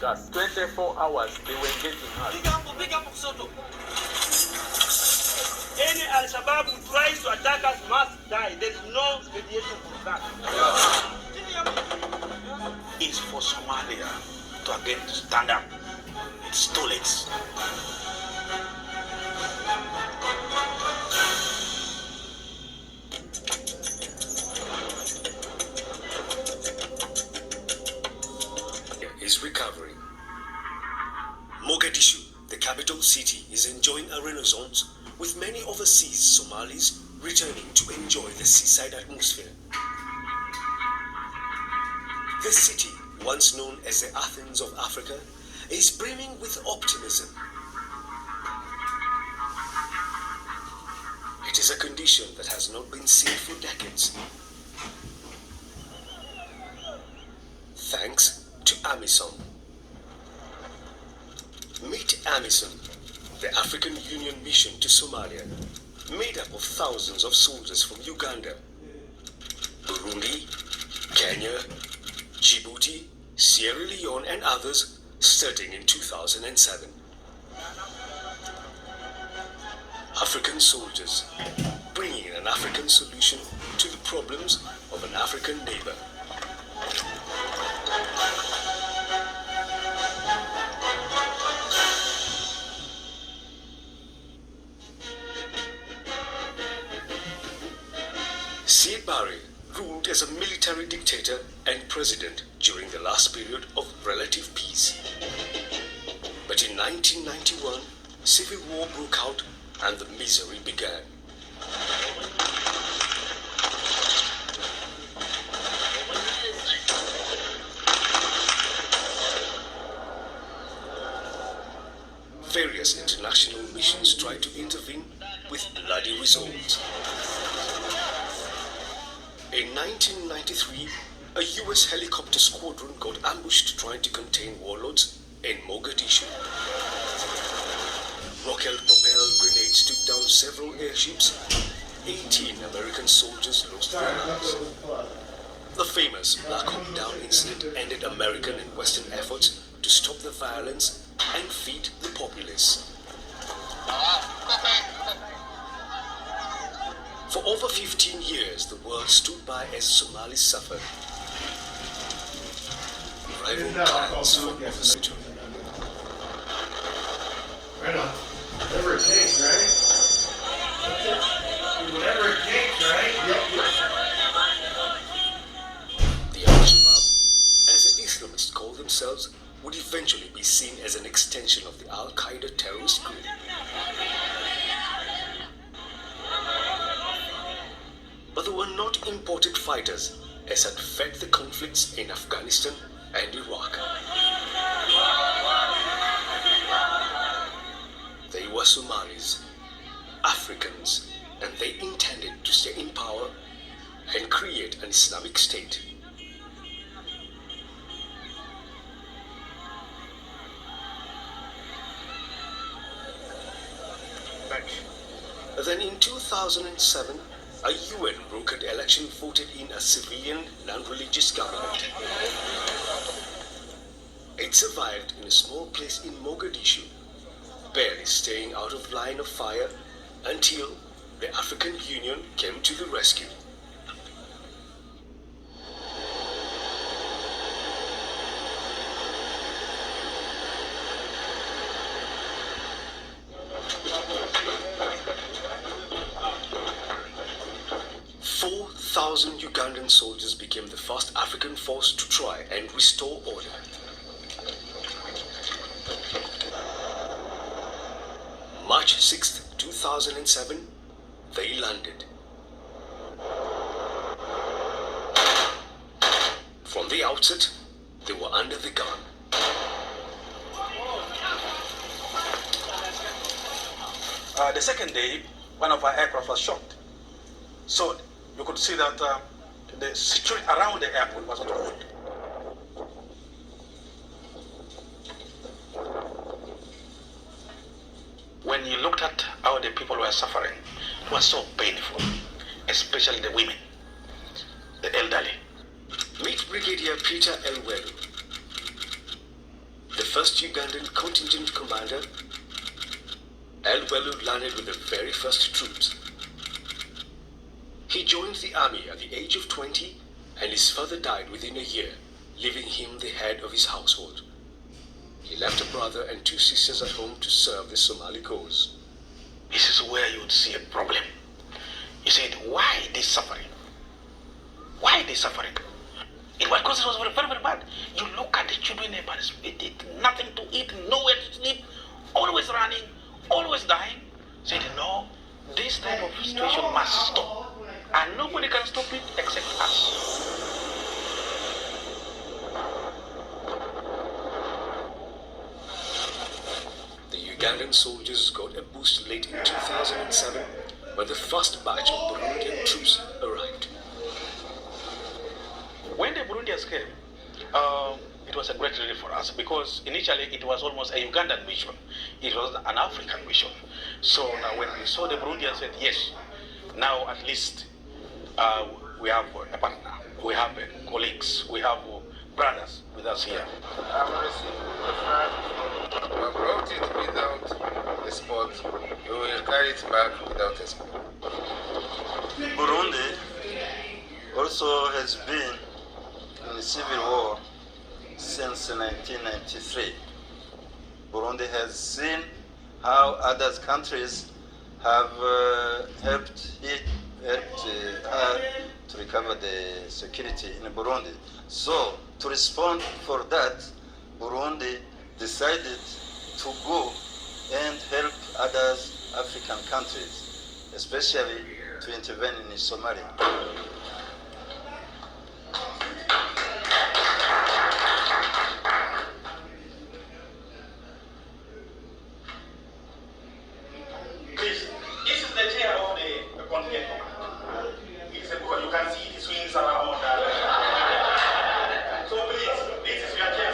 us. 24 hours they were getting us. Big up Soto. Any Al-sabaab who tries to attack us must die. There is no mediation for that. It's for Somalia to again stand up. It's too late. Is recovering. Mogadishu, the capital city, is enjoying a renaissance, with many overseas Somalis returning to enjoy the seaside atmosphere. The city, once known as the Athens of Africa, is brimming with optimism. It is a condition that has not been seen for decades. Thanks to Amisom. Meet Amisom, the African Union mission to Somalia, made up of thousands of soldiers from Uganda, Burundi, Kenya, Djibouti, Sierra Leone and others, starting in 2007. African soldiers, bringing an African solution to the problems of an African neighbor. Siad Barre ruled as a military dictator and president during the last period of relative peace. But in 1991, civil war broke out and the misery began. Various international missions tried to intervene with bloody results. In 1993, a US helicopter squadron got ambushed trying to contain warlords in Mogadishu. Rocket-propelled grenades took down several airships. 18 American soldiers lost their lives. The famous Black Hawk Down incident ended American and Western efforts to stop the violence and feed the populace. For over 15 years, the world stood by as Somalis suffered. Rival clans fought over the Right on. Whatever it takes, right? Whatever it takes, right? The Al-sabaab, as the Islamists call themselves, would eventually be seen as an extension of the Al-Qaeda terrorist group. But they were not imported fighters, as had fed the conflicts in Afghanistan and Iraq. They were Somalis, Africans, and they intended to stay in power and create an Islamic state. Then in 2007, a UN brokered election voted in a civilian, non-religious government. It survived in a small place in Mogadishu, barely staying out of line of fire until the African Union came to the rescue. Thousand Ugandan soldiers became the first African force to try and restore order. March 6, 2007, they landed. From the outset, they were under the gun. The second day, one of our aircraft was shot. So you could see that the security around the airport was not good. When you looked at how the people were suffering, it was so painful, especially the women, the elderly. Meet Brigadier Peter Elwelu, the first Ugandan contingent commander, Al-Welu landed with the very first troops. He joined the army at the age of 20, and his father died within a year, leaving him the head of his household. He left a brother and 2 sisters at home to serve the Somali cause. This is where you would see a problem. You said, why this suffering? Why this suffering? It was because it was very, very, very bad. You look at the children, they nothing to eat, nowhere to sleep, always running, always dying. Said, no, this type of situation must stop. And nobody can stop it except us. The Ugandan soldiers got a boost late in 2007 when the first batch of Burundian troops arrived. When the Burundians came, it was a great relief for us because initially it was almost a Ugandan mission. It was an African mission. So now when we saw the Burundians, said, yes, now at least we have a partner, we have colleagues, we have brothers with us here. I've received the flag. We brought it without escort. We will carry it back without escort. Burundi also has been in the civil war since 1993. Burundi has seen how other countries have helped her to recover the security in Burundi. So, to respond for that, Burundi decided to go and help other African countries, especially to intervene in Somalia. This is the chair of the contingent command. You can see the swings around. So please, this is your chair.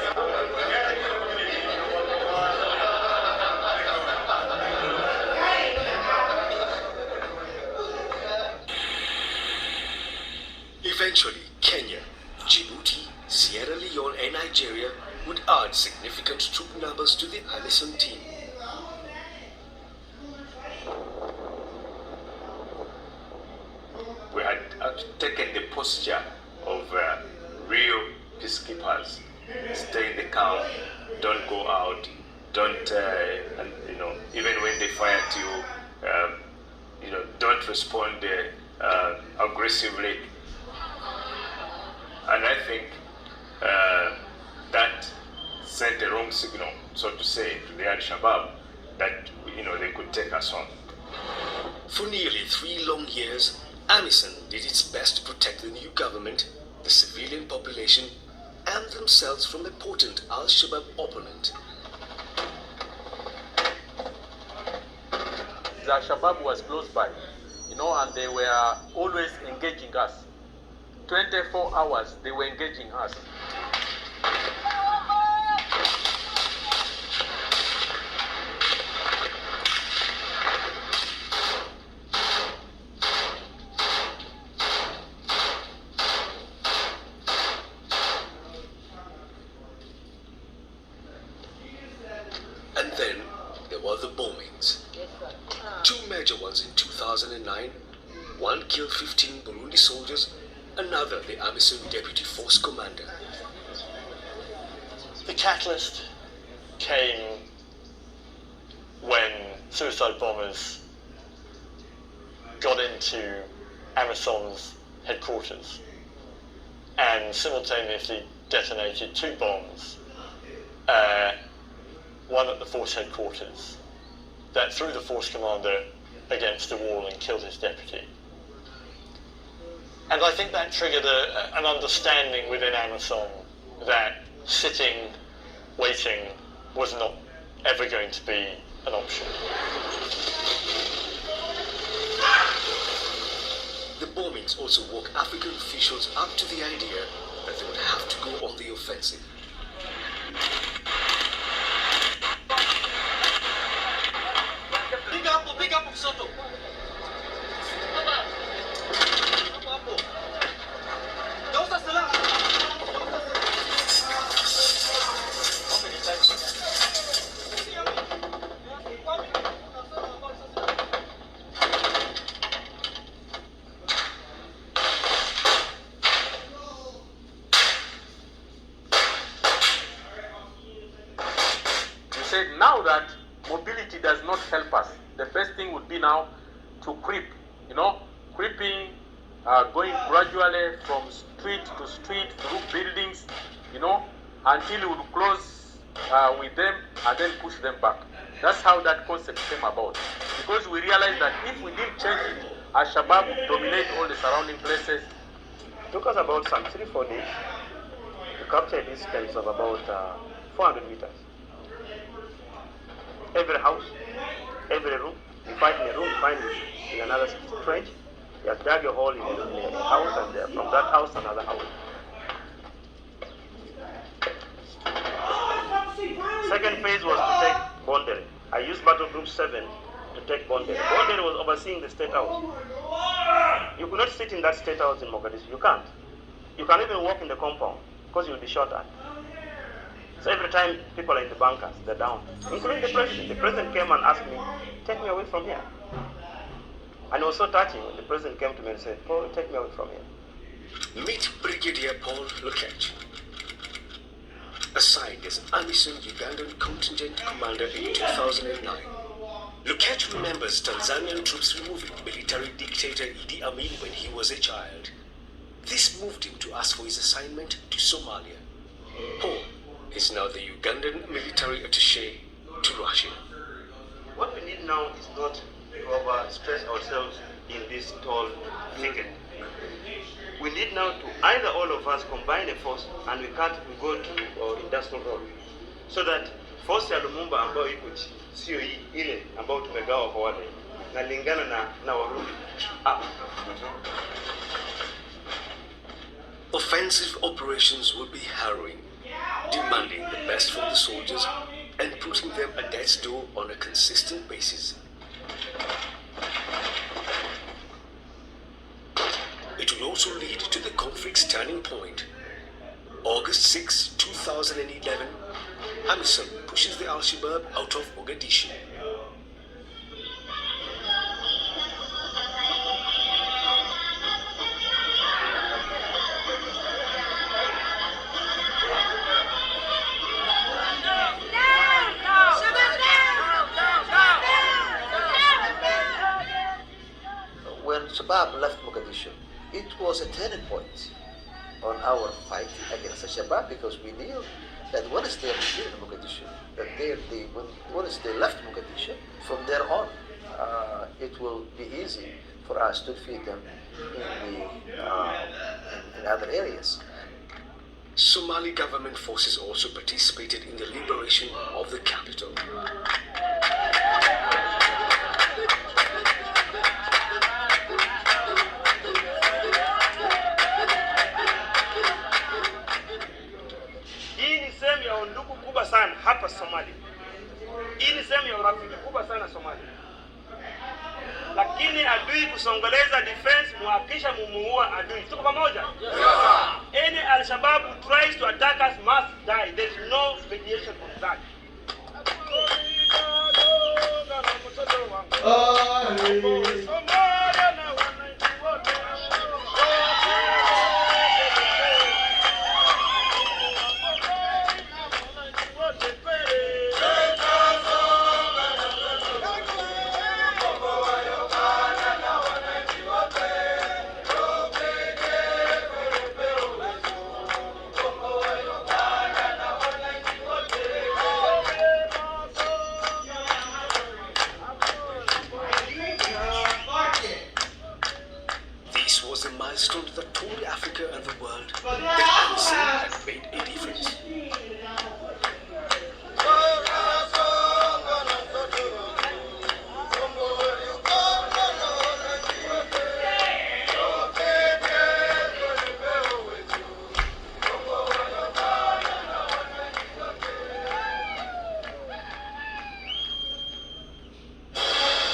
Eventually, Kenya, Djibouti, Sierra Leone and Nigeria would add significant troop numbers to the Amisom team. We had taken the posture of real peacekeepers. Stay in the camp, don't go out, don't, even when they fire at you, don't respond aggressively. And I think that sent a wrong signal, so to say, to the Al-Shabaab that, they could take us on. For nearly 3 long years, Amisom did its best to protect the new government, the civilian population, and themselves from a potent Al-Shabaab opponent. The Al-Shabaab was close by, and they were always engaging us. 24 hours they were engaging us. And then there were the bombings. 2 major ones in 2009. One killed 15 Burundi soldiers, another the Amisom deputy force commander. The catalyst came when suicide bombers got into Amisom's headquarters and simultaneously detonated 2 bombs, one at the force headquarters that threw the force commander against the wall and killed his deputy. And I think that triggered an understanding within Amisom that sitting, waiting, was not ever going to be an option. The bombings also woke African officials up to the idea that they would have to go on the offensive. Big up, Soto. How many times? said now that mobility does not help us, the best thing would be now to creep, creeping, going gradually from street to street through buildings, until we would close with them and then push them back. That's how that concept came about. Because we realized that if we didn't change it, Al-Shabaab would dominate all the surrounding places. It took us about some 3-4 days to capture a distance of about 400 meters. Every house, every room, you find in a room, you find in another trench. You have dug a hole in a house, and from that house, another house. Second phase was to take Bondere. I used Battle Group 7 to take Bondere. Bondere was overseeing the state house. You could not sit in that state house in Mogadishu. You can't. You can't even walk in the compound because you'll be shot at. So every time people are in the bunkers, they're down, including the president. The president came and asked me, take me away from here. And it was so touching when the president came to me and said, Paul, take me away from here. Meet Brigadier Paul Lukech, assigned as Amisom Ugandan contingent commander in 2009. Lukech remembers Tanzanian troops removing military dictator Idi Amin when he was a child. This moved him to ask for his assignment to Somalia. Paul is now the Ugandan military attaché to Russia. What we need now is not to overstress ourselves in this tall thicket. We need now to either all of us combine a force and we go to our industrial road, so that force ya Lumumba ambayo iko sio ile ambayo tumegawa kwa wale nalingana na Warundi. Offensive operations will be harrowing, demanding the best from the soldiers and putting them at death's door on a consistent basis. It will also lead to the conflict's turning point. August 6, 2011, Amisom pushes the Al-Shabaab out of Mogadishu. When Shabaab left Mogadishu, it was a turning point on our fight against Al-Shabaab, because we knew that once they are here in Mogadishu, once they left Mogadishu, from there on, it will be easy for us to defeat them in other areas. Somali government forces also participated in the liberation of the capital. Hii ni sehemu ya undugu kubwa sana hapa Somalia. Hii ni sehemu ya urafiki kubwa sana Somalia. Lakini adui kusongeleza defense, muhakisha mumuua adui. Tuko pamoja? Any Al-Shabaab who tries to attack us must die. There is no mediation on that. This was a milestone that told Africa and the world that Amisom had made a difference.